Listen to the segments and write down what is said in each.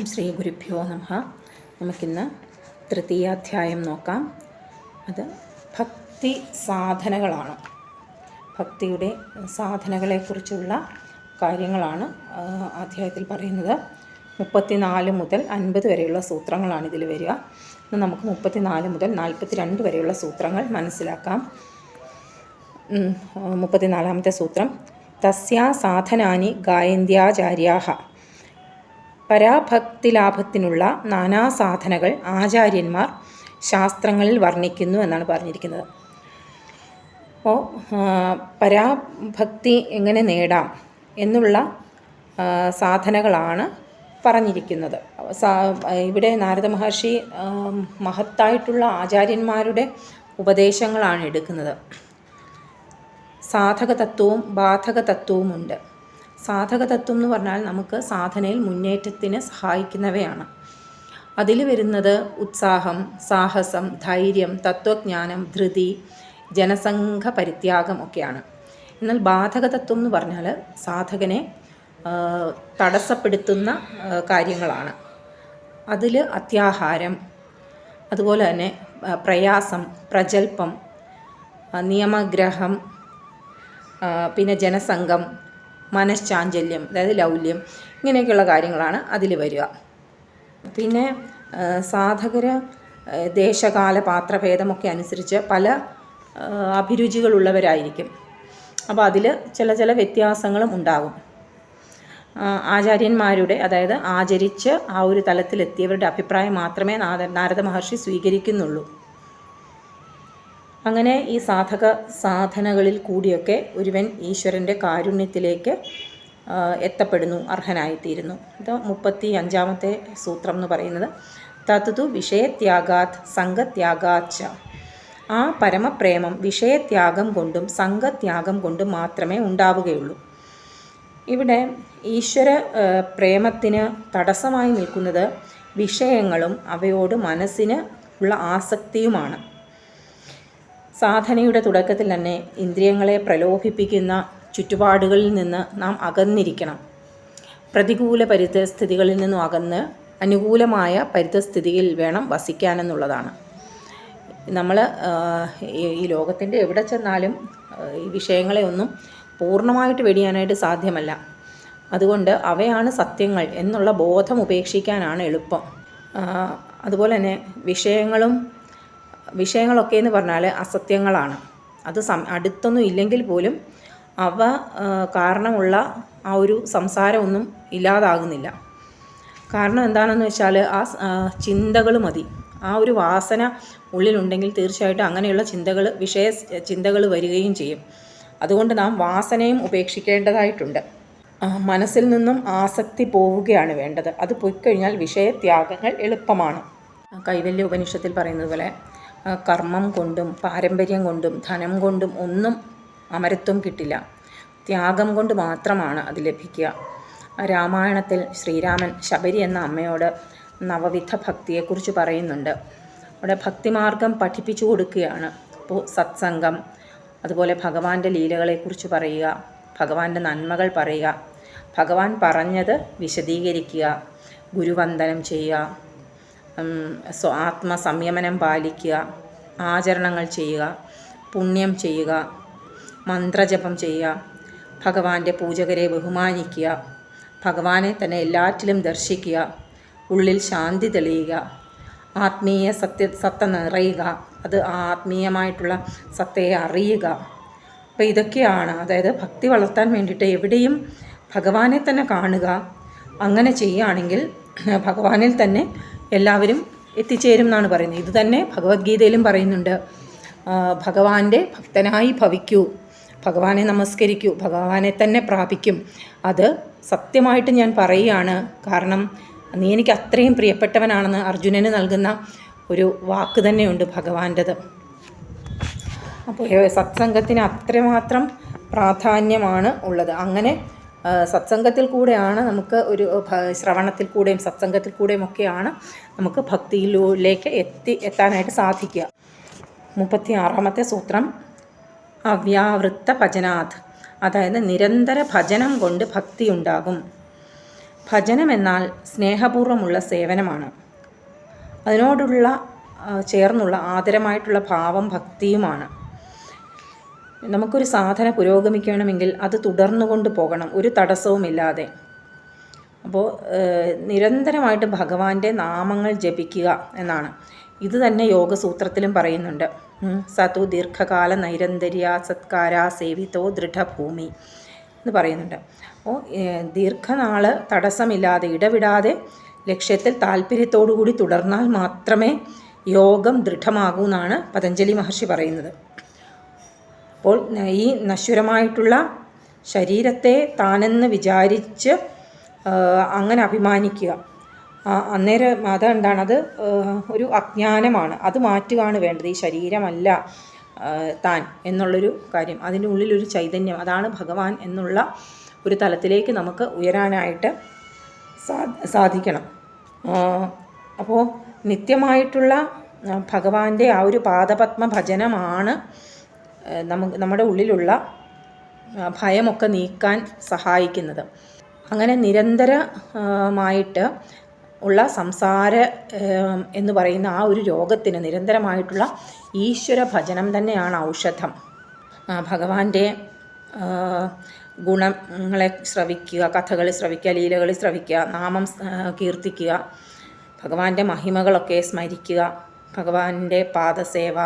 ഓം ശ്രീ ഗുരുഭ്യോ നമഃ. നമുക്കിന്ന് തൃതീയാധ്യായം നോക്കാം. അത് ഭക്തി സാധനകളാണ്. ഭക്തിയുടെ സാധനകളെക്കുറിച്ചുള്ള കാര്യങ്ങളാണ് അധ്യായത്തിൽ പറയുന്നത്. 34 മുതൽ 50 വരെയുള്ള സൂത്രങ്ങളാണ് ഇതിൽ വരിക. ഇന്ന് നമുക്ക് 34 മുതൽ 42 വരെയുള്ള സൂത്രങ്ങൾ മനസ്സിലാക്കാം. 34ാമത്തെ സൂത്രം, തസ്യാ സാധനാനി ഗായന്ത്യാചാര്യാഹ. പരാഭക്തിലാഭത്തിനുള്ള നാനാസാധനകൾ ആചാര്യന്മാർ ശാസ്ത്രങ്ങളിൽ വർണ്ണിക്കുന്നു എന്നാണ് പറഞ്ഞിരിക്കുന്നത്. അപ്പോൾ പരാഭക്തി എങ്ങനെ നേടാം എന്നുള്ള സാധനകളാണ് പറഞ്ഞിരിക്കുന്നത്. ഇവിടെ നാരദ മഹർഷി മഹത്തായിട്ടുള്ള ആചാര്യന്മാരുടെ ഉപദേശങ്ങളാണ് എടുക്കുന്നത്. സാധകതത്വവും ബാധകതത്വവുമുണ്ട്. സാധകതത്വം എന്ന് പറഞ്ഞാൽ നമുക്ക് സാധനയിൽ മുന്നേറ്റത്തിന് സഹായിക്കുന്നവയാണ്. അതിൽ വരുന്നത് ഉത്സാഹം, സാഹസം, ധൈര്യം, തത്വജ്ഞാനം, ധൃതി, ജനസംഘ പരിത്യാഗം ഒക്കെയാണ്. എന്നാൽ ബാധകതത്വം എന്ന് പറഞ്ഞാൽ സാധകനെ തടസ്സപ്പെടുത്തുന്ന കാര്യങ്ങളാണ്. അതിൽ അത്യാഹാരം, അതുപോലെ തന്നെ പ്രയാസം, പ്രജൽപ്പം, നിയമഗ്രഹം, പിന്നെ ജനസംഘം, മനഃശാഞ്ചല്യം, അതായത് ലൗല്യം, ഇങ്ങനെയൊക്കെയുള്ള കാര്യങ്ങളാണ് അതിൽ വരിക. പിന്നെ സാധകർ ദേശകാല പാത്രഭേദമൊക്കെ അനുസരിച്ച് പല അഭിരുചികളുള്ളവരായിരിക്കും. അപ്പോൾ അതിൽ ചില വ്യത്യാസങ്ങളും ഉണ്ടാകും. ആചാര്യന്മാരുടെ, അതായത് ആചരിച്ച് ആ ഒരു തലത്തിലെത്തിയവരുടെ അഭിപ്രായം മാത്രമേ നാരദ മഹർഷി സ്വീകരിക്കുന്നുള്ളൂ. അങ്ങനെ ഈ സാധനകളിൽ കൂടിയൊക്കെ ഒരുവൻ ഈശ്വരൻ്റെ കാരുണ്യത്തിലേക്ക് എത്തപ്പെടുന്നു, അർഹനായിത്തീരുന്നു. ഇത് 35ാമത്തെ സൂത്രം എന്ന് പറയുന്നത്, തതു വിഷയത്യാഗാത് സംഘത്യാഗാച്ച. ആ പരമപ്രേമം വിഷയത്യാഗം കൊണ്ടും സംഘത്യാഗം കൊണ്ടും മാത്രമേ ഉണ്ടാവുകയുള്ളൂ. ഇവിടെ ഈശ്വര പ്രേമത്തിന് തടസ്സമായി നിൽക്കുന്നത് വിഷയങ്ങളും അവയോട് മനസ്സിന് ഉള്ള ആസക്തിയുമാണ്. സാധനയുടെ തുടക്കത്തിൽ തന്നെ ഇന്ദ്രിയങ്ങളെ പ്രലോഭിപ്പിക്കുന്ന ചുറ്റുപാടുകളിൽ നിന്ന് നാം അകന്നിരിക്കണം. പ്രതികൂല പരിതസ്ഥിതികളിൽ നിന്നും അകന്ന് അനുകൂലമായ പരിതസ്ഥിതിയിൽ വേണം വസിക്കാനെന്നുള്ളതാണ്. നമ്മൾ ഈ ലോകത്തിൻ്റെ എവിടെ ചെന്നാലും ഈ വിഷയങ്ങളെ ഒന്നും പൂർണ്ണമായിട്ട് വെടിയാനായിട്ട് സാധ്യമല്ല. അതുകൊണ്ട് അവയാണ് സത്യങ്ങൾ എന്നുള്ള ബോധം ഉപേക്ഷിക്കാനാണ് എളുപ്പം. അതുപോലെ തന്നെ വിഷയങ്ങളൊക്കെ എന്ന് പറഞ്ഞാൽ അസത്യങ്ങളാണ്. അത് അടുത്തൊന്നും ഇല്ലെങ്കിൽ പോലും അവ കാരണമുള്ള ആ ഒരു സംസാരമൊന്നും ഇല്ലാതാകുന്നില്ല. കാരണം എന്താണെന്ന് വെച്ചാൽ ആ ചിന്തകൾ മതി. ആ ഒരു വാസന ഉള്ളിലുണ്ടെങ്കിൽ തീർച്ചയായിട്ടും അങ്ങനെയുള്ള ചിന്തകൾ വരികയും ചെയ്യും. അതുകൊണ്ട് നാം വാസനയും ഉപേക്ഷിക്കേണ്ടതായിട്ടുണ്ട്. മനസ്സിൽ നിന്നും ആസക്തി പോവുകയാണ് വേണ്ടത്. അത് പോയിക്കഴിഞ്ഞാൽ വിഷയത്യാഗങ്ങൾ എളുപ്പമാണ്. കൈവല്യ ഉപനിഷത്തിൽ പറയുന്നത് പോലെ കർമ്മം കൊണ്ടും പാരമ്പര്യം കൊണ്ടും ധനം കൊണ്ടും ഒന്നും അമരത്വം കിട്ടില്ല. ത്യാഗം കൊണ്ട് മാത്രമാണ് അത് ലഭിക്കുക. രാമായണത്തിൽ ശ്രീരാമൻ ശബരി എന്ന അമ്മയോട് നവവിധ ഭക്തിയെക്കുറിച്ച് പറയുന്നുണ്ട്. അവിടെ ഭക്തിമാർഗം പഠിപ്പിച്ചു കൊടുക്കുകയാണ്. അപ്പോൾ സത്സംഗം, അതുപോലെ ഭഗവാന്റെ ലീലകളെക്കുറിച്ച് പറയുക, ഭഗവാന്റെ നന്മകൾ പറയുക, ഭഗവാൻ പറഞ്ഞത് വിശദീകരിക്കുക, ഗുരുവന്ദനം ചെയ്യുക, ആത്മസംയമനം പാലിക്കുക, ആചരണങ്ങൾ ചെയ്യുക, പുണ്യം ചെയ്യുക, മന്ത്രജപം ചെയ്യുക, ഭഗവാന്റെ പൂജകരെ ബഹുമാനിക്കുക, ഭഗവാനെ തന്നെ എല്ലാറ്റിലും ദർശിക്കുക, ഉള്ളിൽ ശാന്തി തെളിയുക, ആത്മീയ സത്ത നിറയുക, അത് ആത്മീയമായിട്ടുള്ള സത്തയെ അറിയുക. അപ്പോൾ ഇതൊക്കെയാണ്, അതായത് ഭക്തി വളർത്താൻ വേണ്ടിയിട്ട് എവിടെയും ഭഗവാനെ തന്നെ കാണുക. അങ്ങനെ ചെയ്യുകയാണെങ്കിൽ ഭഗവാനിൽ തന്നെ എല്ലാവരും എത്തിച്ചേരും എന്നാണ് പറയുന്നത്. ഇത് തന്നെ ഭഗവത്ഗീതയിലും പറയുന്നുണ്ട്. ഭഗവാന്റെ ഭക്തനായി ഭവിക്കൂ, ഭഗവാനെ നമസ്കരിക്കൂ, ഭഗവാനെ തന്നെ പ്രാപിക്കും. അത് സത്യമായിട്ട് ഞാൻ പറയുകയാണ്. കാരണം നീ എനിക്ക് അത്രയും പ്രിയപ്പെട്ടവനാണെന്ന് അർജുനന് നൽകുന്ന ഒരു വാക്ക് തന്നെയുണ്ട് ഭഗവാന്റേത്. അപ്പോൾ സത്സംഗത്തിന് അത്രമാത്രം പ്രാധാന്യമാണ് ഉള്ളത്. അങ്ങനെ സത്സംഗത്തിൽ കൂടെയാണ് നമുക്ക് ഒരു ശ്രവണത്തിൽ കൂടെയും സത്സംഗത്തിൽ കൂടെയും ഒക്കെയാണ് നമുക്ക് ഭക്തിയിലേക്ക് എത്താനായിട്ട് സാധിക്കുക. 36ാമത്തെ സൂത്രം, അവ്യാവൃത്ത ഭജനാത്. അതായത് നിരന്തര ഭജനം കൊണ്ട് ഭക്തി ഉണ്ടാകും. ഭജനം എന്നാൽ സ്നേഹപൂർവ്വമുള്ള സേവനമാണ്. അതിനോടുള്ള ചേർന്നുള്ള ആദരമായിട്ടുള്ള ഭാവം ഭക്തിയുമാണ്. നമുക്കൊരു സാധന പുരോഗമിക്കണമെങ്കിൽ അത് തുടർന്നു കൊണ്ട് പോകണം, ഒരു തടസ്സവുമില്ലാതെ. അപ്പോൾ നിരന്തരമായിട്ട് ഭഗവാന്റെ നാമങ്ങൾ ജപിക്കുക എന്നാണ്. ഇത് തന്നെ യോഗസൂത്രത്തിലും പറയുന്നുണ്ട്. സതു ദീർഘകാല നൈരന്തര്യ സത്കാര സേവിതോ ദൃഢഭൂമി എന്ന് പറയുന്നുണ്ട്. അപ്പോൾ ദീർഘനാൾ തടസ്സമില്ലാതെ ഇടവിടാതെ ലക്ഷ്യത്തിൽ താല്പര്യത്തോടു കൂടി തുടർന്നാൽ മാത്രമേ യോഗം ദൃഢമാകൂ എന്നാണ് പതഞ്ജലി മഹർഷി പറയുന്നത്. അപ്പോൾ ഈ നശ്വരമായിട്ടുള്ള ശരീരത്തെ താനെന്ന് വിചാരിച്ച് അങ്ങനെ അഭിമാനിക്കുക, അന്നേരം അതെന്താണത് ഒരു അജ്ഞാനമാണ്. അത് മാറ്റുകയാണ് വേണ്ടത്. ഈ ശരീരമല്ല താൻ എന്നുള്ളൊരു കാര്യം, അതിൻ്റെ ഉള്ളിലൊരു ചൈതന്യം, അതാണ് ഭഗവാൻ എന്നുള്ള ഒരു തലത്തിലേക്ക് നമുക്ക് ഉയരാനായിട്ട് സാധിക്കണം. അപ്പോൾ നിത്യമായിട്ടുള്ള ഭഗവാന്റെ ആ ഒരു പാദപത്മ ഭജനമാണ് നമ്മുടെ ഉള്ളിലുള്ള ഭയമൊക്കെ നീക്കാൻ സഹായിക്കുന്നത്. അങ്ങനെ നിരന്തരമായിട്ട് ഉള്ള സംസാര എന്ന് പറയുന്ന ആ ഒരു രോഗത്തിന് നിരന്തരമായിട്ടുള്ള ഈശ്വര ഭജനം തന്നെയാണ് ഔഷധം. ഭഗവാന്റെ ഗുണങ്ങളെ ശ്രവിക്കുക, കഥകൾ ശ്രവിക്കുക, ലീലകൾ ശ്രവിക്കുക, നാമം കീർത്തിക്കുക, ഭഗവാന്റെ മഹിമകളൊക്കെ സ്മരിക്കുക, ഭഗവാന്റെ പാദസേവ,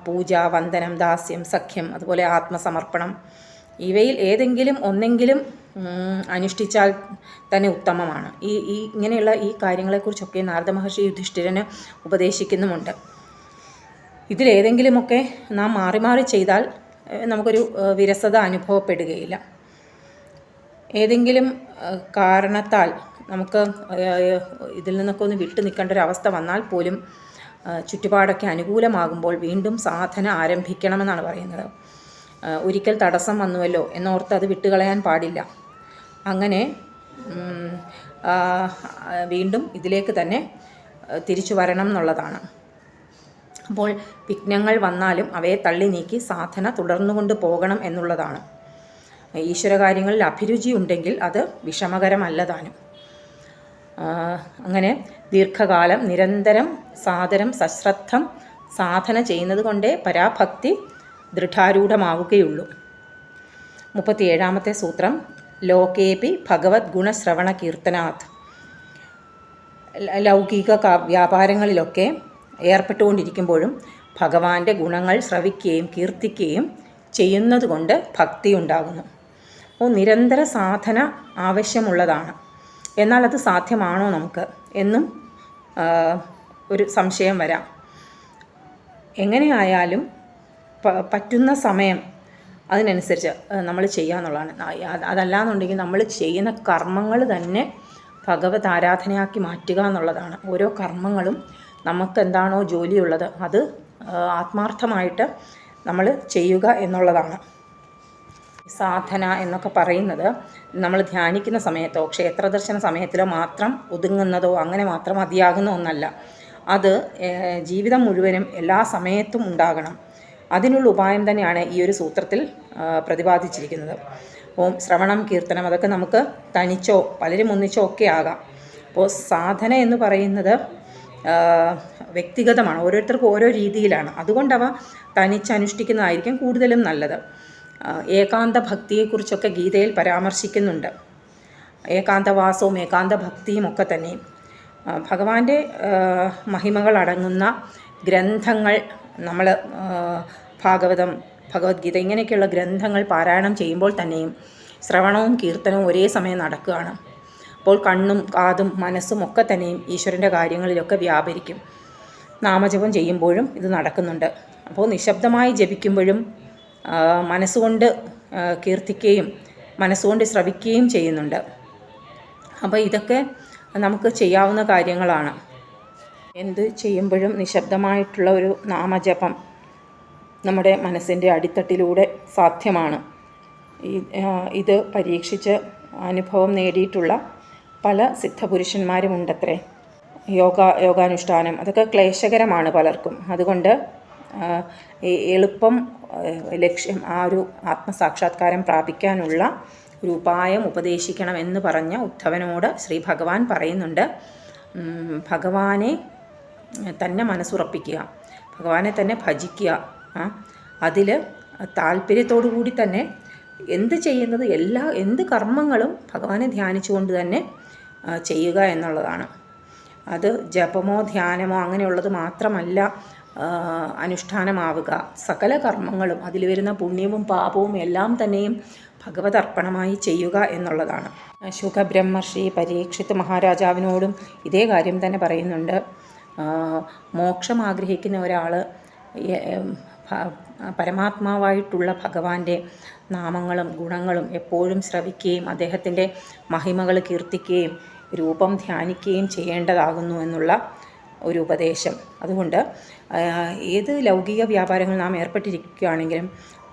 പൂജ, വന്ദനം, ദാസ്യം, സഖ്യം, അതുപോലെ ആത്മസമർപ്പണം, ഇവയിൽ ഏതെങ്കിലും ഒന്നെങ്കിലും അനുഷ്ഠിച്ചാൽ തന്നെ ഉത്തമമാണ്. ഇങ്ങനെയുള്ള ഈ കാര്യങ്ങളെക്കുറിച്ചൊക്കെ നാരദ മഹർഷി യുധിഷ്ഠിരന് ഉപദേശിക്കുന്നുമുണ്ട്. ഇതിലേതെങ്കിലുമൊക്കെ നാം മാറി മാറി ചെയ്താൽ നമുക്കൊരു വിരസത അനുഭവപ്പെടുകയില്ല. ഏതെങ്കിലും കാരണത്താൽ നമുക്ക് ഇതിൽ നിന്നൊക്കെ ഒന്ന് വിട്ടു നിൽക്കേണ്ട ഒരു അവസ്ഥ വന്നാൽ പോലും ചുറ്റുപാടൊക്കെ അനുകൂലമാകുമ്പോൾ വീണ്ടും സാധന ആരംഭിക്കണമെന്നാണ് പറയുന്നത്. ഒരിക്കൽ തടസ്സം വന്നുവല്ലോ എന്നോർത്ത് അത് വിട്ടുകളയാൻ പാടില്ല. അങ്ങനെ വീണ്ടും ഇതിലേക്ക് തന്നെ തിരിച്ചു വരണം എന്നുള്ളതാണ്. അപ്പോൾ വിഘ്നങ്ങൾ വന്നാലും അവയെ തള്ളി നീക്കി സാധന തുടർന്നുകൊണ്ട് പോകണം എന്നുള്ളതാണ്. ഈശ്വരകാര്യങ്ങളിൽ അഭിരുചി ഉണ്ടെങ്കിൽ അത് വിഷമകരമല്ലതാനും. അങ്ങനെ ദീർഘകാലം നിരന്തരം സാദരം സശ്രദ്ധം സാധന ചെയ്യുന്നത് കൊണ്ടേ പരാഭക്തി ദൃഢാരൂഢമാവുകയുള്ളൂ. 37ാമത്തെ സൂത്രം ലോകേപി ഭഗവത് ഗുണശ്രവണ കീർത്തനാത്. ലൗകിക വ്യാപാരങ്ങളിലൊക്കെ ഏർപ്പെട്ടുകൊണ്ടിരിക്കുമ്പോഴും ഭഗവാന്റെ ഗുണങ്ങൾ ശ്രവിക്കുകയും കീർത്തിക്കുകയും ചെയ്യുന്നത് കൊണ്ട് ഭക്തി ഉണ്ടാകുന്നു. അപ്പോൾ നിരന്തര സാധന ആവശ്യമുള്ളതാണ്. എന്നാൽ അത് സാധ്യമാണോ നമുക്ക് എന്നും ഒരു സംശയം വരാം. എങ്ങനെയായാലും പറ്റുന്ന സമയം അതിനനുസരിച്ച് നമ്മൾ ചെയ്യുക എന്നുള്ളതാണ്. അതല്ലാന്നുണ്ടെങ്കിൽ നമ്മൾ ചെയ്യുന്ന കർമ്മങ്ങൾ തന്നെ ഭഗവത് ആരാധനയാക്കി മാറ്റുക എന്നുള്ളതാണ്. ഓരോ കർമ്മങ്ങളും നമുക്ക് എന്താണോ ജോലിയുള്ളത് അത് ആത്മാർത്ഥമായിട്ട് നമ്മൾ ചെയ്യുക എന്നുള്ളതാണ്. സാധന എന്നൊക്കെ പറയുന്നത് നമ്മൾ ധ്യാനിക്കുന്ന സമയത്തോ ക്ഷേത്രദർശന സമയത്തിലോ മാത്രം ഒതുങ്ങുന്നതോ അങ്ങനെ മാത്രം മതിയാകുന്ന ഒന്നല്ല. അത് ജീവിതം മുഴുവനും എല്ലാ സമയത്തും ഉണ്ടാകണം. അതിനുള്ള ഉപായം തന്നെയാണ് ഈ ഒരു സൂത്രത്തിൽ പ്രതിപാദിച്ചിരിക്കുന്നത്. അപ്പോൾ ശ്രവണം, കീർത്തനം അതൊക്കെ നമുക്ക് തനിച്ചോ പലരും ഒന്നിച്ചോ ഒക്കെ ആകാം. അപ്പോൾ സാധന എന്ന് പറയുന്നത് വ്യക്തിഗതമാണ്, ഓരോരുത്തർക്കും ഓരോ രീതിയിലാണ്. അതുകൊണ്ടവ തനിച്ചനുഷ്ഠിക്കുന്നതായിരിക്കും കൂടുതലും നല്ലത്. ഏകാന്ത ഭക്തിയെക്കുറിച്ചൊക്കെ ഗീതയിൽ പരാമർശിക്കുന്നുണ്ട്. ഏകാന്തവാസവും ഏകാന്ത ഭക്തിയും ഒക്കെ തന്നെയും ഭഗവാന്റെ മഹിമകൾ അടങ്ങുന്ന ഗ്രന്ഥങ്ങൾ നമ്മൾ ഭാഗവതം, ഭഗവത്ഗീത ഇങ്ങനെയൊക്കെയുള്ള ഗ്രന്ഥങ്ങൾ പാരായണം ചെയ്യുമ്പോൾ തന്നെയും ശ്രവണവും കീർത്തനവും ഒരേ സമയം നടക്കുകയാണ്. അപ്പോൾ കണ്ണും കാതും മനസ്സും ഒക്കെ തന്നെയും ഈശ്വരൻ്റെ കാര്യങ്ങളിലൊക്കെ വ്യാപരിക്കും. നാമജപം ചെയ്യുമ്പോഴും ഇത് നടക്കുന്നുണ്ട്. അപ്പോൾ നിശബ്ദമായി ജപിക്കുമ്പോഴും മനസ്സുകൊണ്ട് കീർത്തിക്കുകയും മനസ്സുകൊണ്ട് ശ്രവിക്കുകയും ചെയ്യുന്നുണ്ട്. അപ്പോൾ ഇതൊക്കെ നമുക്ക് ചെയ്യാവുന്ന കാര്യങ്ങളാണ്. എന്ത് ചെയ്യുമ്പോഴും നിശബ്ദമായിട്ടുള്ള ഒരു നാമജപം നമ്മുടെ മനസ്സിൻ്റെ അടിത്തട്ടിലൂടെ സാധ്യമാണ്. ഇത് പരീക്ഷിച്ച് അനുഭവം നേടിയിട്ടുള്ള പല സിദ്ധപുരുഷന്മാരുമുണ്ടത്രേ. യോഗാനുഷ്ഠാനം അതൊക്കെ ക്ലേശകരമാണ് പലർക്കും. അതുകൊണ്ട് എളുപ്പം ലക്ഷ്യം ആ ഒരു ആത്മസാക്ഷാത്കാരം പ്രാപിക്കാനുള്ള ഒരു ഉപായം ഉപദേശിക്കണം എന്ന് പറഞ്ഞ ഉദ്ധവനോട് ശ്രീ ഭഗവാൻ പറയുന്നുണ്ട്, ഭഗവാനെ തന്നെ മനസ്സുറപ്പിക്കുക, ഭഗവാനെ തന്നെ ഭജിക്കുക, അതിൽ താല്പര്യത്തോടു കൂടി തന്നെ എന്ത് കർമ്മങ്ങളും ഭഗവാനെ ധ്യാനിച്ചുകൊണ്ട് തന്നെ ചെയ്യുക എന്നുള്ളതാണ്. അത് ജപമോ ധ്യാനമോ അങ്ങനെയുള്ളത് മാത്രമല്ല അനുഷ്ഠാനമാവുക. സകല കർമ്മങ്ങളും അതിൽ വരുന്ന പുണ്യവും പാപവും എല്ലാം തന്നെയും ഭഗവതർപ്പണമായി ചെയ്യുക എന്നുള്ളതാണ്. ശുഖബ്രഹ്മർഷി പരീക്ഷിത് മഹാരാജാവിനോടും ഇതേ കാര്യം തന്നെ പറയുന്നുണ്ട്. മോക്ഷം ആഗ്രഹിക്കുന്ന ഒരാൾ പരമാത്മാവായിട്ടുള്ള ഭഗവാന്റെ നാമങ്ങളും ഗുണങ്ങളും എപ്പോഴും ശ്രവിക്കുകയും അദ്ദേഹത്തിൻ്റെ മഹിമകൾ കീർത്തിക്കുകയും രൂപം ധ്യാനിക്കുകയും ചെയ്യേണ്ടതാകുന്നു എന്നുള്ള ഒരു ഉപദേശം. അതുകൊണ്ട് ഏത് ലൗകിക വ്യാപാരങ്ങൾ നാം ഏർപ്പെട്ടിരിക്കുകയാണെങ്കിലും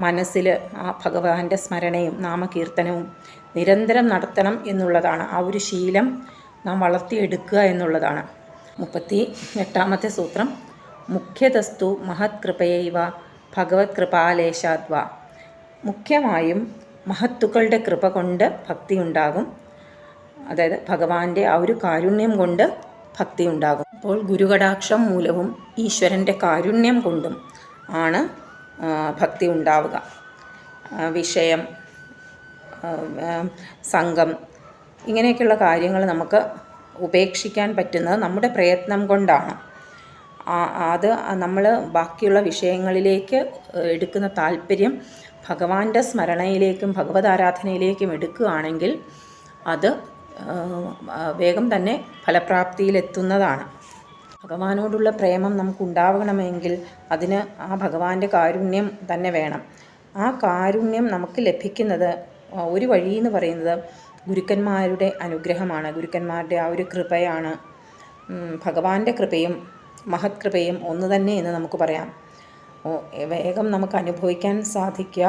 മനസ്സിൽ ആ ഭഗവാന്റെ സ്മരണയും നാമകീർത്തനവും നിരന്തരം നടത്തണം എന്നുള്ളതാണ്. ആ ഒരു ശീലം നാം വളർത്തിയെടുക്കുക എന്നുള്ളതാണ്. 38-ാമത്തെ സൂത്രം, മുഖ്യതസ്തു മഹത്കൃപയൈവ ഭഗവത് കൃപാലേശാദ്വ. മുഖ്യമായും മഹത്തുക്കളുടെ കൃപ കൊണ്ട് ഭക്തി ഉണ്ടാകും. അതായത് ഭഗവാന്റെ ആ ഒരു കാരുണ്യം കൊണ്ട് ഭക്തി ഉണ്ടാകും. അപ്പോൾ ഗുരുകടാക്ഷം മൂലവും ഈശ്വരൻ്റെ കാരുണ്യം കൊണ്ടും ആണ് ഭക്തി ഉണ്ടാവുക. വിഷയം, സംഘം, ഇങ്ങനെയൊക്കെയുള്ള കാര്യങ്ങൾ നമുക്ക് ഉപേക്ഷിക്കാൻ പറ്റുന്നത് നമ്മുടെ പ്രയത്നം കൊണ്ടാണ്. അത് നമ്മൾ ബാക്കിയുള്ള വിഷയങ്ങളിലേക്ക് എടുക്കുന്ന താല്പര്യം ഭഗവാന്റെ സ്മരണയിലേക്കും ഭഗവത് ആരാധനയിലേക്കും എടുക്കുകയാണെങ്കിൽ അത് വേഗം തന്നെ ഫലപ്രാപ്തിയിലെത്തുന്നതാണ്. ഭഗവാനോടുള്ള പ്രേമം നമുക്കുണ്ടാവണമെങ്കിൽ അതിന് ആ ഭഗവാന്റെ കാരുണ്യം തന്നെ വേണം. ആ കാരുണ്യം നമുക്ക് ലഭിക്കുന്നത് ഒരു വഴി എന്ന് പറയുന്നത് ഗുരുക്കന്മാരുടെ അനുഗ്രഹമാണ്, ഗുരുക്കന്മാരുടെ ആ ഒരു കൃപയാണ്. ഭഗവാന്റെ കൃപയും മഹത് കൃപയും ഒന്ന് തന്നെ എന്ന് നമുക്ക് പറയാം. വേഗം നമുക്ക് അനുഭവിക്കാൻ സാധിക്കുക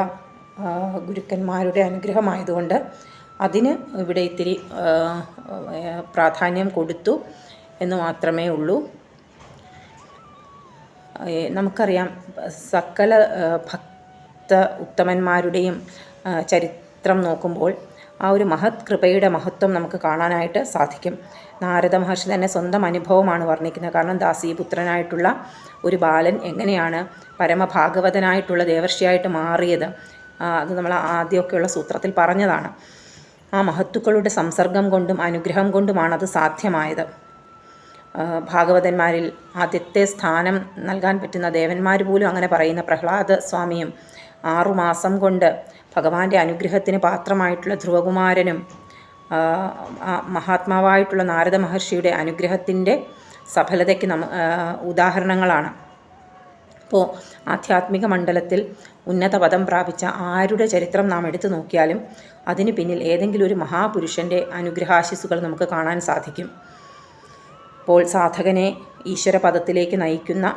ഗുരുക്കന്മാരുടെ അനുഗ്രഹമായതുകൊണ്ട് അതിന് ഇവിടെ ഇത്തിരി പ്രാധാന്യം കൊടുത്തു എന്ന് മാത്രമേ ഉള്ളൂ. നമുക്കറിയാം സകല ഭക്ത ഉത്തമന്മാരുടെയും ചരിത്രം നോക്കുമ്പോൾ ആ ഒരു മഹത് കൃപയുടെ മഹത്വം നമുക്ക് കാണാനായിട്ട് സാധിക്കും. നാരദ മഹർഷി തന്നെ സ്വന്തം അനുഭവമാണ് വർണ്ണിക്കുന്നത്. കാരണം ദാസീപുത്രനായിട്ടുള്ള ഒരു ബാലൻ എങ്ങനെയാണ് പരമഭാഗവതനായിട്ടുള്ള ദേവർഷിയായിട്ട് മാറിയത്, അത് നമ്മൾ ആദ്യമൊക്കെയുള്ള സൂത്രത്തിൽ പറഞ്ഞതാണ്. ആ മഹത്തുക്കളുടെ സംസർഗം കൊണ്ടും അനുഗ്രഹം കൊണ്ടുമാണ് അത് സാധ്യമായത്. ഭാഗവതന്മാരിൽ ആദ്യത്തെ സ്ഥാനം നൽകാൻ പറ്റുന്ന ദേവന്മാർ പോലും അങ്ങനെ പറയുന്ന പ്രഹ്ലാദ സ്വാമിയും 6 മാസം കൊണ്ട് ഭഗവാന്റെ അനുഗ്രഹത്തിന് പാത്രമായിട്ടുള്ള ധ്രുവകുമാരനും മഹാത്മാവായിട്ടുള്ള നാരദ മഹർഷിയുടെ അനുഗ്രഹത്തിൻ്റെ സഫലതയ്ക്ക് ഉദാഹരണങ്ങളാണ്. അപ്പോൾ ആധ്യാത്മിക മണ്ഡലത്തിൽ ഉന്നത പദം പ്രാപിച്ച ആരുടെ ചരിത്രം നാം എടുത്തു നോക്കിയാലും അതിന് പിന്നിൽ ഏതെങ്കിലും ഒരു മഹാപുരുഷൻ്റെ അനുഗ്രഹാശിസുകൾ നമുക്ക് കാണാൻ സാധിക്കും. അപ്പോൾ സാധകനെ ഈശ്വരപദത്തിലേക്ക് നയിക്കുന്ന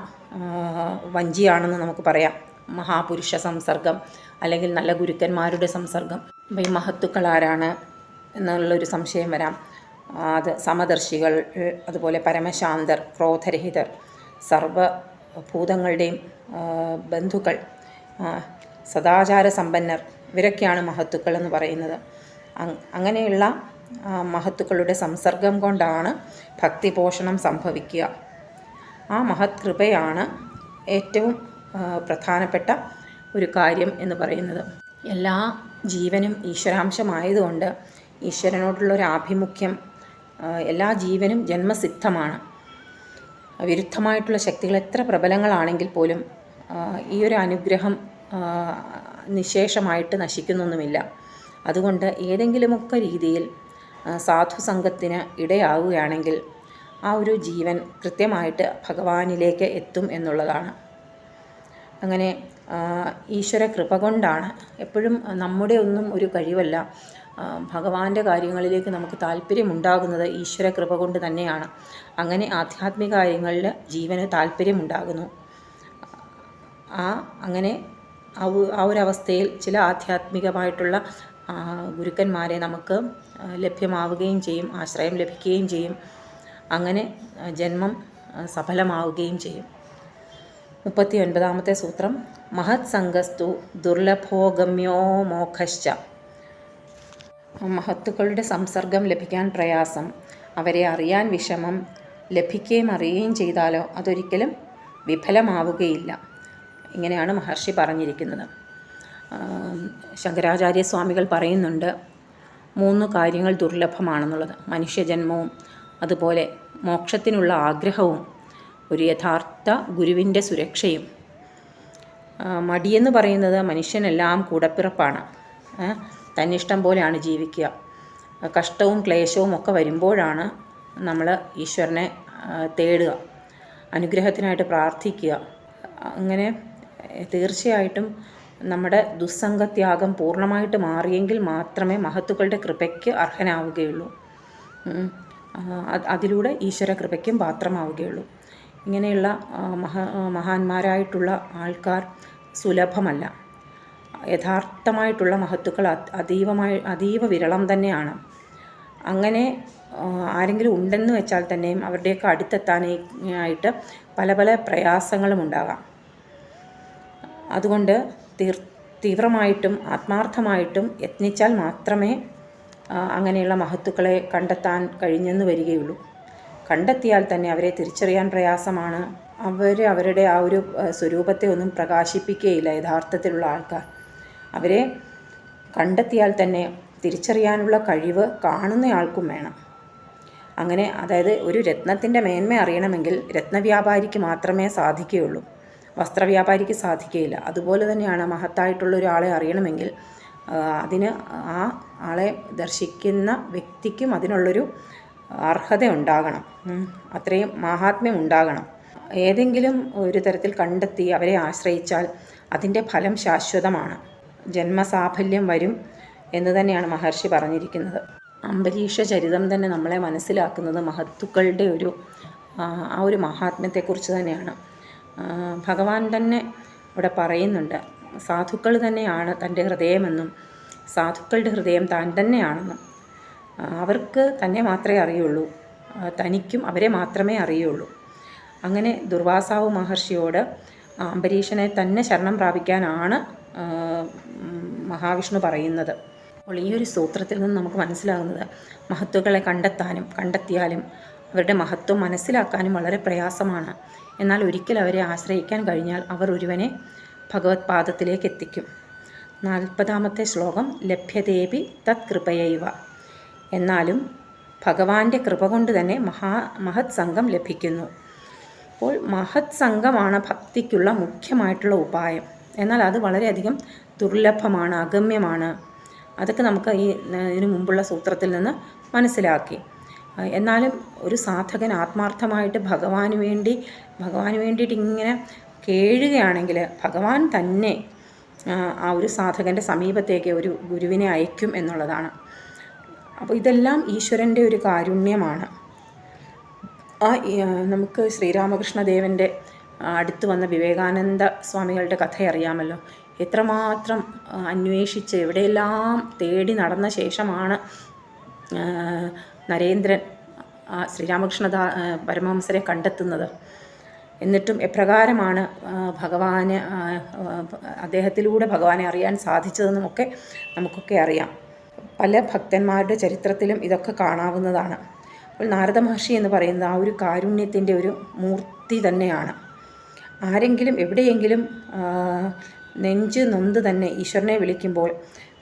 വഞ്ചിയാണെന്ന് നമുക്ക് പറയാം മഹാപുരുഷ സംസർഗം അല്ലെങ്കിൽ നല്ല ഗുരുക്കന്മാരുടെ സംസർഗം. അപ്പോൾ ഈ മഹത്തുക്കൾ ആരാണ് എന്നുള്ളൊരു സംശയം വരാം. അത് സമദർശികൾ, അതുപോലെ പരമശാന്തർ, ക്രോധരഹിതർ, സർവഭൂതങ്ങളുടെയും ബന്ധുക്കൾ, സദാചാര സമ്പന്നർ, ഇവരൊക്കെയാണ് മഹത്തുക്കൾ എന്ന് പറയുന്നത്. അങ്ങനെയുള്ള മഹത്തുക്കളുടെ സംസർഗം കൊണ്ടാണ് ഭക്തിപോഷണം സംഭവിക്കുക. ആ മഹത് കൃപയാണ് ഏറ്റവും പ്രധാനപ്പെട്ട ഒരു കാര്യം എന്ന് പറയുന്നത്. എല്ലാ ജീവനും ഈശ്വരാംശമായതുകൊണ്ട് ഈശ്വരനോടുള്ളൊരു ആഭിമുഖ്യം എല്ലാ ജീവനും ജന്മസിദ്ധമാണ്. വിരുദ്ധമായിട്ടുള്ള ശക്തികൾ എത്ര പ്രബലങ്ങളാണെങ്കിൽ പോലും ഈ ഒരു അനുഗ്രഹം നിശേഷമായിട്ട് നശിക്കുന്നൊന്നുമില്ല. അതുകൊണ്ട് ഏതെങ്കിലുമൊക്കെ രീതിയിൽ സാധുസംഗത്തിന് ഇടയാവുകയാണെങ്കിൽ ആ ഒരു ജീവൻ കൃത്യമായിട്ട് ഭഗവാനിലേക്ക് എത്തും എന്നുള്ളതാണ്. അങ്ങനെ ഈശ്വര കൃപ കൊണ്ടാണ്, എപ്പോഴും നമ്മുടെ ഒന്നും ഒരു കഴിവല്ല, ഭഗവാന്റെ കാര്യങ്ങളിലേക്ക് നമുക്ക് താല്പര്യമുണ്ടാകുന്നത് ഈശ്വര കൃപ കൊണ്ട് തന്നെയാണ്. അങ്ങനെ ആധ്യാത്മിക കാര്യങ്ങളിൽ ജീവന് താല്പര്യമുണ്ടാകുന്നു. അങ്ങനെ ആ ഒരവസ്ഥയിൽ ചില ആധ്യാത്മികമായിട്ടുള്ള ഗുരുക്കന്മാരെ നമുക്ക് ലഭ്യമാവുകയും ചെയ്യും, ആശ്രയം ലഭിക്കുകയും ചെയ്യും. അങ്ങനെ ജന്മം സഫലമാവുകയും ചെയ്യും. 39-ാമത്തെ സൂത്രം, മഹത് സംഗസ്തു ദുർലഭോഗമ്യോ മോക്ഷശ്ച. മഹത്തുക്കളുടെ സംസർഗം ലഭിക്കാൻ പ്രയാസം, അവരെ അറിയാൻ വിഷമം, ലഭിക്കുകയും അറിയുകയും ചെയ്താലോ അതൊരിക്കലും വിഫലമാവുകയില്ല. ഇങ്ങനെയാണ് മഹർഷി പറഞ്ഞിരിക്കുന്നത്. ശങ്കരാചാര്യസ്വാമികൾ പറയുന്നുണ്ട് 3 കാര്യങ്ങൾ ദുർലഭമാണെന്നുള്ളത്. മനുഷ്യജന്മവും അതുപോലെ മോക്ഷത്തിനുള്ള ആഗ്രഹവും ഒരു യഥാർത്ഥ ഗുരുവിൻ്റെ സുരക്ഷയും. മടിയെന്ന് പറയുന്നത് മനുഷ്യനെല്ലാം കൂടപ്പിറപ്പാണ്. തന്നിഷ്ടം പോലെയാണ് ജീവിക്കുക. കഷ്ടവും ക്ലേശവും ഒക്കെ വരുമ്പോഴാണ് നമ്മൾ ഈശ്വരനെ തേടുക, അനുഗ്രഹത്തിനായിട്ട് പ്രാർത്ഥിക്കുക. അങ്ങനെ തീർച്ചയായിട്ടും നമ്മുടെ ദുസ്സംഗത്യാഗം പൂർണ്ണമായിട്ട് മാറിയെങ്കിൽ മാത്രമേ മഹത്തുക്കളുടെ കൃപയ്ക്ക് അർഹനാവുകയുള്ളൂ. അതിലൂടെ ഈശ്വര കൃപയ്ക്കും പാത്രമാവുകയുള്ളൂ. ഇങ്ങനെയുള്ള മഹാന്മാരായിട്ടുള്ള ആൾക്കാർ സുലഭമല്ല. യഥാർത്ഥമായിട്ടുള്ള മഹത്തുക്കൾ അതീവ വിരളം തന്നെയാണ്. അങ്ങനെ ആരെങ്കിലും ഉണ്ടെന്ന് വെച്ചാൽ തന്നെയും അവരുടെയൊക്കെ അടുത്തെത്താനായിട്ട് പല പല പ്രയാസങ്ങളും ഉണ്ടാകാം. അതുകൊണ്ട് തീവ്രമായിട്ടും ആത്മാർത്ഥമായിട്ടും യത്നിച്ചാൽ മാത്രമേ അങ്ങനെയുള്ള മഹത്തുക്കളെ കണ്ടെത്താൻ കഴിഞ്ഞെന്ന് വരികയുള്ളൂ. കണ്ടെത്തിയാൽ തന്നെ അവരെ തിരിച്ചറിയാൻ പ്രയാസമാണ്. അവരുടെ ആ ഒരു സ്വരൂപത്തെ ഒന്നും പ്രകാശിപ്പിക്കുകയില്ല യഥാർത്ഥത്തിലുള്ള ആൾക്കാർ. അവരെ കണ്ടെത്തിയാൽ തന്നെ തിരിച്ചറിയാനുള്ള കഴിവ് കാണുന്നയാൾക്കും വേണം. അങ്ങനെ അതായത് ഒരു രത്നത്തിൻ്റെ മേന്മ അറിയണമെങ്കിൽ രത്നവ്യാപാരിക്ക് മാത്രമേ സാധിക്കുകയുള്ളൂ, വസ്ത്രവ്യാപാരിക്ക് സാധിക്കുകയില്ല. അതുപോലെ തന്നെയാണ് മഹത്തായിട്ടുള്ള ഒരാളെ അറിയണമെങ്കിൽ അതിന് ആ ആളെ ദർശിക്കുന്ന വ്യക്തിക്കും അതിനുള്ളൊരു അർഹത ഉണ്ടാകണം, അത്രയും മാഹാത്മ്യം ഉണ്ടാകണം. ഏതെങ്കിലും ഒരു തരത്തിൽ കണ്ടെത്തി അവരെ ആശ്രയിച്ചാൽ അതിൻ്റെ ഫലം ശാശ്വതമാണ്. ജന്മസാഫല്യം വരും എന്ന് തന്നെയാണ് മഹർഷി പറഞ്ഞിരിക്കുന്നത്. അംബരീഷ ചരിതം തന്നെ നമ്മളെ മനസ്സിലാക്കുന്നത് മഹത്തുക്കളുടെ ആ ഒരു മഹാത്മ്യത്തെക്കുറിച്ച് തന്നെയാണ്. ഭഗവാൻ തന്നെ ഇവിടെ പറയുന്നുണ്ട്, സാധുക്കൾ തന്നെയാണ് തൻ്റെ ഹൃദയമെന്നും സാധുക്കളുടെ ഹൃദയം താൻ തന്നെയാണെന്നും. അവർക്ക് തന്നെ മാത്രമേ അറിയുള്ളൂ, തനിക്കും അവരെ മാത്രമേ അറിയുള്ളൂ. അങ്ങനെ ദുർവാസാവ് മഹർഷിയോട് അംബരീഷനെ തന്നെ ശരണം പ്രാപിക്കാനാണ് മഹാവിഷ്ണു പറയുന്നത്. അപ്പോൾ ഈ ഒരു സൂത്രത്തിൽ നിന്ന് നമുക്ക് മനസ്സിലാകുന്നത് മഹത്തുക്കളെ കണ്ടെത്തിയാലും അവരുടെ മഹത്വം മനസ്സിലാക്കാനും വളരെ പ്രയാസമാണ്. എന്നാൽ ഒരിക്കൽ അവരെ ആശ്രയിക്കാൻ കഴിഞ്ഞാൽ അവർ ഒരുവനെ ഭഗവത് പാദത്തിലേക്ക് എത്തിക്കും. 40-ാമത്തെ ശ്ലോകം ലഭ്യതേപി തത് കൃപയൈവ. എന്നാലും ഭഗവാന്റെ കൃപ കൊണ്ട് തന്നെ മഹത് സംഘം ലഭിക്കുന്നു. അപ്പോൾ മഹത് സംഘമാണ് ഭക്തിക്കുള്ള മുഖ്യമായിട്ടുള്ള ഉപായം. എന്നാൽ അത് വളരെയധികം ദുർലഭമാണ്, അഗമ്യമാണ്. അതൊക്കെ നമുക്ക് ഇതിനു മുമ്പുള്ള സൂത്രത്തിൽ നിന്ന് മനസ്സിലാക്കി. എന്നാലും ഒരു സാധകൻ ആത്മാർത്ഥമായിട്ട് ഭഗവാന് വേണ്ടിയിട്ട് ഇങ്ങനെ കേഴുകയാണെങ്കിൽ ഭഗവാൻ തന്നെ ആ ഒരു സാധകൻ്റെ സമീപത്തേക്ക് ഒരു ഗുരുവിനെ അയക്കും എന്നുള്ളതാണ്. അപ്പോൾ ഇതെല്ലാം ഈശ്വരൻ്റെ ഒരു കാരുണ്യമാണ്. നമുക്ക് ശ്രീരാമകൃഷ്ണദേവൻ്റെ അടുത്ത് വന്ന വിവേകാനന്ദ സ്വാമികളുടെ കഥ അറിയാമല്ലോ. എത്രമാത്രം അന്വേഷിച്ച് എവിടെയെല്ലാം തേടി നടന്ന ശേഷമാണ് നരേന്ദ്രൻ ശ്രീരാമകൃഷ്ണ പരമഹംസരെ കണ്ടെത്തുന്നത്. എന്നിട്ടും എപ്രകാരമാണ് അദ്ദേഹത്തിലൂടെ ഭഗവാനെ അറിയാൻ സാധിച്ചതെന്നുമൊക്കെ നമുക്കൊക്കെ അറിയാം. പല ഭക്തന്മാരുടെ ചരിത്രത്തിലും ഇതൊക്കെ കാണാവുന്നതാണ്. അപ്പോൾ നാരദ മഹർഷി എന്ന് പറയുന്നത് ആ ഒരു കാരുണ്യത്തിൻ്റെ ഒരു മൂർത്തി തന്നെയാണ്. ആരെങ്കിലും എവിടെയെങ്കിലും നെഞ്ച് നൊന്ത് തന്നെ ഈശ്വരനെ വിളിക്കുമ്പോൾ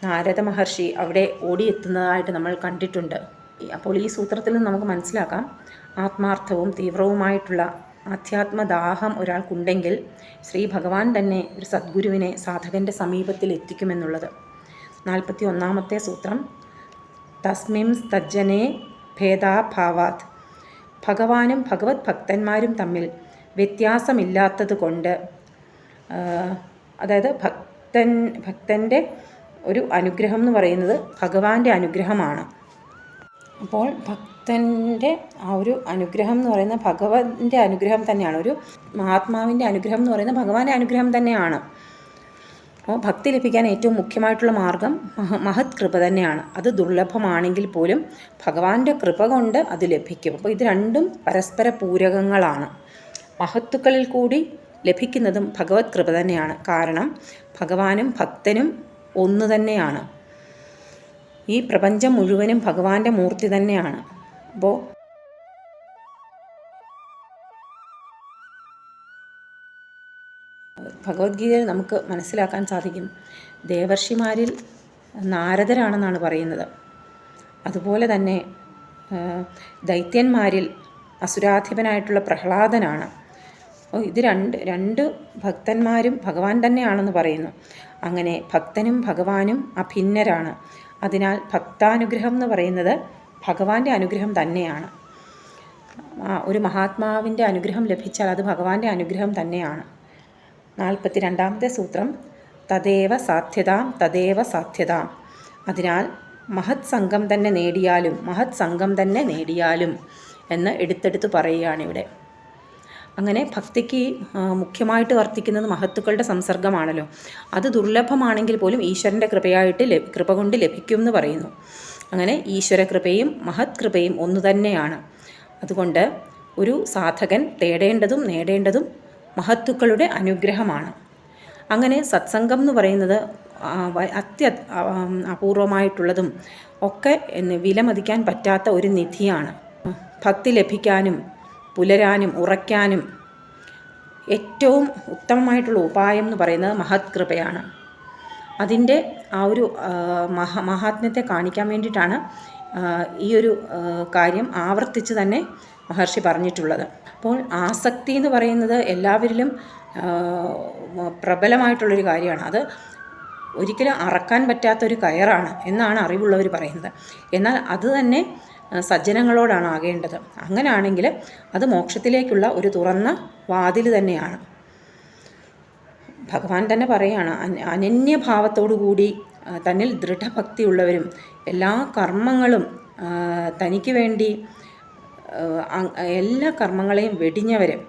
നാരദ മഹർഷി അവിടെ ഓടിയെത്തുന്നതായിട്ട് നമ്മൾ കണ്ടിട്ടുണ്ട്. അപ്പോൾ ഈ സൂത്രത്തിൽ നിന്ന് നമുക്ക് മനസ്സിലാക്കാം, ആത്മാർത്ഥവും തീവ്രവുമായിട്ടുള്ള ആധ്യാത്മദാഹം ഒരാൾക്കുണ്ടെങ്കിൽ ശ്രീ ഭഗവാൻ തന്നെ ഒരു സദ്ഗുരുവിനെ സാധകൻ്റെ സമീപത്തിൽ എത്തിക്കുമെന്നുള്ളത്. 41-ാമത്തെ സൂത്രം തസ്മിം തജ്ജനേ ഭേദാഭാവാത്. ഭഗവാനും ഭഗവത് ഭക്തന്മാരും തമ്മിൽ വ്യത്യാസമില്ലാത്തത് കൊണ്ട്, അതായത് ഭക്തൻ്റെ ഒരു അനുഗ്രഹം എന്ന് പറയുന്നത് ഭഗവാന്റെ അനുഗ്രഹമാണ്. അപ്പോൾ ഭക്തൻ്റെ ആ ഒരു അനുഗ്രഹം എന്ന് പറയുന്നത് ഭഗവാന്റെ അനുഗ്രഹം തന്നെയാണ്. ഒരു ആത്മാവിൻ്റെ അനുഗ്രഹം എന്ന് പറയുന്നത് ഭഗവാന്റെ അനുഗ്രഹം തന്നെയാണ്. അപ്പോൾ ഭക്തി ലഭിക്കാൻ ഏറ്റവും മുഖ്യമായിട്ടുള്ള മാർഗം മഹത് കൃപ തന്നെയാണ്. അത് ദുർലഭമാണെങ്കിൽ പോലും ഭഗവാന്റെ കൃപ കൊണ്ട് അത് ലഭിക്കും. അപ്പോൾ ഇത് രണ്ടും പരസ്പര പൂരകങ്ങളാണ്. മഹത്തുക്കളിൽ കൂടി ലഭിക്കുന്നതും ഭഗവത് കൃപ തന്നെയാണ്. കാരണം ഭഗവാനും ഭക്തനും ഒന്ന് തന്നെയാണ്. ഈ പ്രപഞ്ചം മുഴുവനും ഭഗവാന്റെ മൂർത്തി തന്നെയാണ്. അപ്പോൾ ഭഗവത്ഗീതയിൽ നമുക്ക് മനസ്സിലാക്കാൻ സാധിക്കും, ദേവർഷിമാരിൽ നാരദരാണെന്നാണ് പറയുന്നത്. അതുപോലെ തന്നെ ദൈത്യന്മാരിൽ അസുരാധിപനായിട്ടുള്ള പ്രഹ്ലാദനാണ്. ഇത് രണ്ട് ഭക്തന്മാരും ഭഗവാൻ തന്നെയാണെന്ന് പറയുന്നു. അങ്ങനെ ഭക്തനും ഭഗവാനും അഭിന്നരാണ്. അതിനാൽ ഭക്താനുഗ്രഹം എന്ന് പറയുന്നത് ഭഗവാന്റെ അനുഗ്രഹം തന്നെയാണ്. ഒരു മഹാത്മാവിൻ്റെ അനുഗ്രഹം ലഭിച്ചാൽ അത് ഭഗവാന്റെ അനുഗ്രഹം തന്നെയാണ്. 42ാമത്തെ സൂത്രം, തദേവ സാധ്യതാം തദേവ സാധ്യതാം. അതിനാൽ മഹത് സംഘം തന്നെ നേടിയാലും എന്ന് എടുത്തെടുത്ത് പറയുകയാണ് ഇവിടെ. അങ്ങനെ ഭക്തിക്ക് മുഖ്യമായിട്ട് വർത്തിക്കുന്നത് മഹത്തുക്കളുടെ സംസർഗമാണല്ലോ. അത് ദുർലഭമാണെങ്കിൽ പോലും ഈശ്വരൻ്റെ കൃപ കൊണ്ട് ലഭിക്കും എന്ന് പറയുന്നു. അങ്ങനെ ഈശ്വരകൃപയും മഹത് കൃപയും ഒന്നു തന്നെയാണ്. അതുകൊണ്ട് ഒരു സാധകൻ തേടേണ്ടതും നേടേണ്ടതും മഹത്തുക്കളുടെ അനുഗ്രഹമാണ്. അങ്ങനെ സത്സംഗം എന്ന് പറയുന്നത് അപൂർവമായിട്ടുള്ളതും ഒക്കെ വിലമതിക്കാൻ പറ്റാത്ത ഒരു നിധിയാണ്. ഭക്തി ലഭിക്കാനും പുലരാനും ഉറയ്ക്കാനും ഏറ്റവും ഉത്തമമായിട്ടുള്ള ഉപായം എന്ന് പറയുന്നത് മഹത് കൃപയാണ്. അതിൻ്റെ ആ ഒരു മഹാത്മ്യത്തെ കാണിക്കാൻ വേണ്ടിയിട്ടാണ് ഈ ഒരു കാര്യം ആവർത്തിച്ച് തന്നെ മഹർഷി പറഞ്ഞിട്ടുള്ളത്. അപ്പോൾ ആസക്തി എന്ന് പറയുന്നത് എല്ലാവരിലും പ്രബലമായിട്ടുള്ളൊരു കാര്യമാണ്. അത് ഒരിക്കലും അറക്കാൻ പറ്റാത്തൊരു കയറാണ് എന്നാണ് അറിവുള്ളവർ പറയുന്നത്. എന്നാൽ അത് തന്നെ സജ്ജനങ്ങളോടാണ് ആകേണ്ടത്. അങ്ങനെയാണെങ്കിൽ അത് മോക്ഷത്തിലേക്കുള്ള ഒരു തുറന്ന വാതിൽ തന്നെയാണ്. ഭഗവാൻ തന്നെ പറയുകയാണ്, അനന്യഭാവത്തോടു കൂടി തന്നിൽ ദൃഢഭക്തിയുള്ളവരും എല്ലാ കർമ്മങ്ങളും തനിക്ക് വേണ്ടി എല്ലാ കർമ്മങ്ങളെയും വെടിഞ്ഞവരും,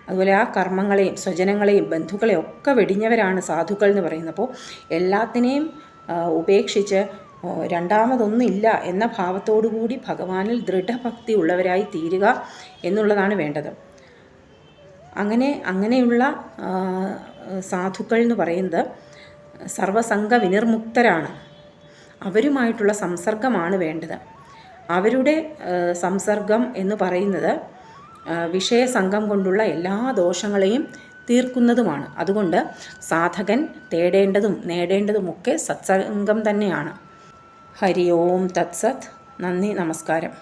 അതുപോലെ ആ കർമ്മങ്ങളെയും സ്വജനങ്ങളെയും ബന്ധുക്കളെയും ഒക്കെ വെടിഞ്ഞവരാണ് സാധുക്കൾ എന്ന് പറയുന്നത്. അപ്പോൾ എല്ലാത്തിനെയും ഉപേക്ഷിച്ച് രണ്ടാമതൊന്നുമില്ല എന്ന ഭാവത്തോടു കൂടി ഭഗവാനിൽ ദൃഢഭക്തി ഉള്ളവരായി തീരുക എന്നുള്ളതാണ് വേണ്ടത്. അങ്ങനെയുള്ള സാധുക്കൾ എന്ന് പറയുന്നത് സർവസംഘ വിനിർമുക്തരാണ്. അവരുമായിട്ടുള്ള സംസർഗമാണ് വേണ്ടത്. അവരുടെ സംസർഗം എന്ന് പറയുന്നത് വിഷയസംഘം കൊണ്ടുള്ള എല്ലാ ദോഷങ്ങളെയും തീർക്കുന്നതുമാണ്. അതുകൊണ്ട് സാധകൻ തേടേണ്ടതും നേടേണ്ടതുമൊക്കെ സത്സംഗം തന്നെയാണ്. ഹരി ഓം തത്സത്. നന്ദി, നമസ്കാരം.